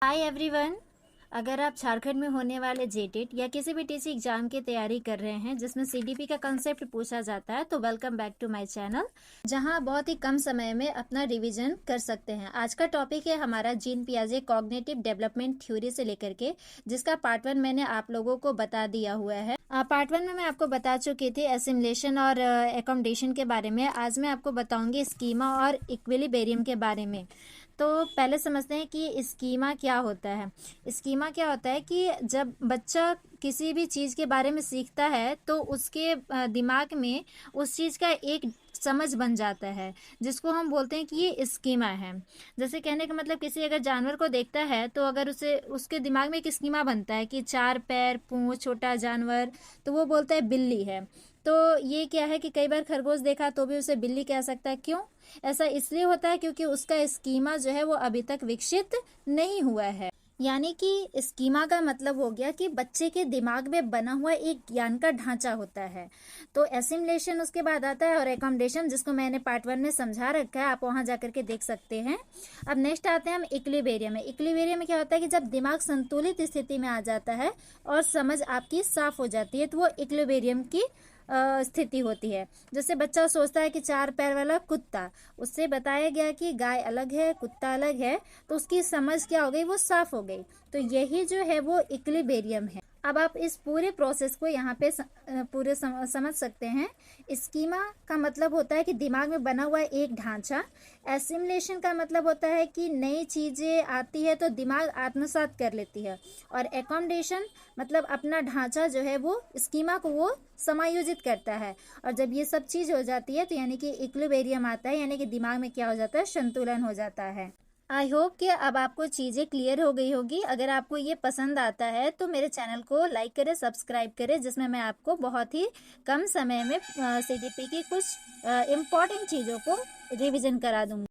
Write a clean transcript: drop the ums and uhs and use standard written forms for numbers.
Hi everyone. अगर आप झारखंड में होने वाले जेटेट या किसी भी टीसी एग्जाम की तैयारी कर रहे हैं जिसमें सीडीपी का कंसेप्ट पूछा जाता है तो welcome back to my channel, जहां बहुत ही कम समय में अपना रिवीजन कर सकते हैं। आज का टॉपिक है हमारा जीन पियाजे कॉग्निटिव डेवलपमेंट थ्योरी से लेकर के, जिसका पार्ट 1 मैंने आप लोगों को बता दिया हुआ है। पार्ट 1 में मैं आपको बता चुकी थी एसिमिलेशन और एकोमोडेशन के बारे में। आज मैं आपको बताऊंगी स्कीमा और इक्विलिब्रियम के बारे में। तो पहले समझते हैं कि स्कीमा क्या होता है। स्कीमा क्या होता है कि जब बच्चा किसी भी चीज़ के बारे में सीखता है तो उसके दिमाग में उस चीज़ का एक समझ बन जाता है, जिसको हम बोलते हैं कि ये स्कीमा है। जैसे कहने का मतलब, किसी अगर जानवर को देखता है तो अगर उसे उसके दिमाग में एक स्कीमा बनता है कि 4 पैर, पूंछ, छोटा जानवर, तो वो बोलता है बिल्ली है। तो ये क्या है कि कई बार खरगोश देखा तो भी उसे बिल्ली कह सकता है। क्यों? ऐसा इसलिए होता है क्योंकि उसका स्कीमा जो है वो अभी तक विकसित नहीं हुआ है। यानी कि स्कीमा का मतलब हो गया कि बच्चे के दिमाग में बना हुआ एक ज्ञान का ढांचा होता है। तो एसिमिलेशन उसके बाद आता है और एकोमोडेशन, जिसको मैंने पार्ट 1 में समझा रखा है, आप वहां जाकर के देख सकते हैं। अब नेक्स्ट आते हैं हम इक्विलिब्रियम में। इक्विलिब्रियम में क्या होता है कि जब दिमाग संतुलित स्थिति में आ जाता है और समझ आपकी साफ हो जाती है तो वो इक्विलिब्रियम की स्थिति होती है। जैसे बच्चा सोचता है कि 4 पैर वाला कुत्ता, उससे बताया गया कि गाय अलग है, कुत्ता अलग है, तो उसकी समझ क्या हो गई, वो साफ हो गई। तो यही जो है वो इक्विलिब्रियम है। अब आप इस पूरे प्रोसेस को यहाँ पे पूरे समझ सकते हैं। स्कीमा का मतलब होता है कि दिमाग में बना हुआ एक ढांचा। एसिमिलेशन का मतलब होता है कि नई चीजें आती है तो दिमाग आत्मसात कर लेती है। और एकोमोडेशन मतलब अपना ढांचा जो है वो स्कीमा को वो समायोजित करता है। और जब ये सब चीज हो जाती है तो यानी कि इक्विलिब्रियम आता है, यानी कि दिमाग में क्या हो जाता है, संतुलन हो जाता है। आई होप कि अब आपको चीज़ें क्लियर हो गई होगी। अगर आपको ये पसंद आता है तो मेरे चैनल को लाइक करें, सब्सक्राइब करें, जिसमें मैं आपको बहुत ही कम समय में सीडीपी की कुछ इम्पॉर्टेंट चीज़ों को रिवीजन करा दूंगी।